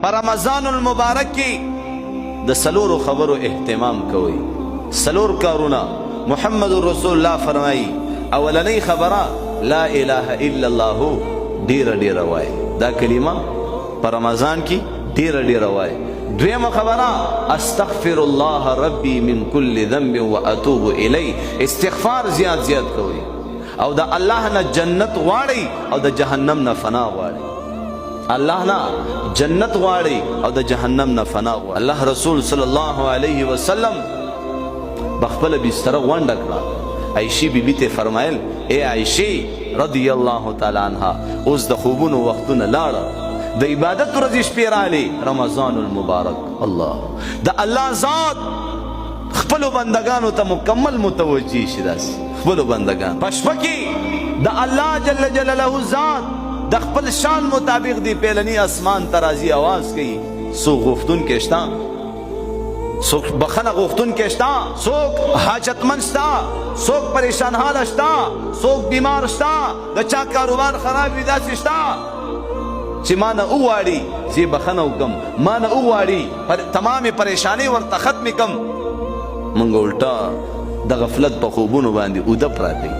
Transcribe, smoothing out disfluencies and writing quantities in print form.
پر رمضان المبارک کی د سلور خبرو اهتمام کوي. سلور کارونا محمد رسول الله فرمایي اولنی خبره لا اله الا الله ډیر ډیر وای. دا کلمه پر رمضان کی ډیر ډیر وای. دویمه خبره استغفر الله ربي من كل ذنب واتوب الیه. استغفار زیات زیات کوي او د الله نه جنت غواړي او د جهنم نه فنا غواړي. الله نا جنت غواړي او د جهنم نه فنا غواړي. الله رسول صلی الله علیه وسلم بخپل بستر غونډه کړه. عائشہ بیبی ته فرمایل اے عائشہ رضی الله تعالی عنها اوس د خوبونو وختونه لاړه د عبادت ورځې شپې راغلې رمضان المبارک. الله د الله ذات خپل بندگانو ته مکمل متوجی شي. داس خپل بندگان پشپکی د الله جل جلاله ذات د خپل شان مطابق دی پیلنی اسمان ترازی آواز کئی. سو غفتون کشتا سوک بخنه غفتون کشتا سوک حاجتمند شتا سوک پریشان حال شتا سوک بیمار شتا د چا کاروبار خراب وي داسې شتا چې ما نه وغواړي زه بخنه وکم ما نه وغواړي تمامې پریشانی ورته ختم کم. منګه الټا د غفلت په خوبونو باندې اوده پراته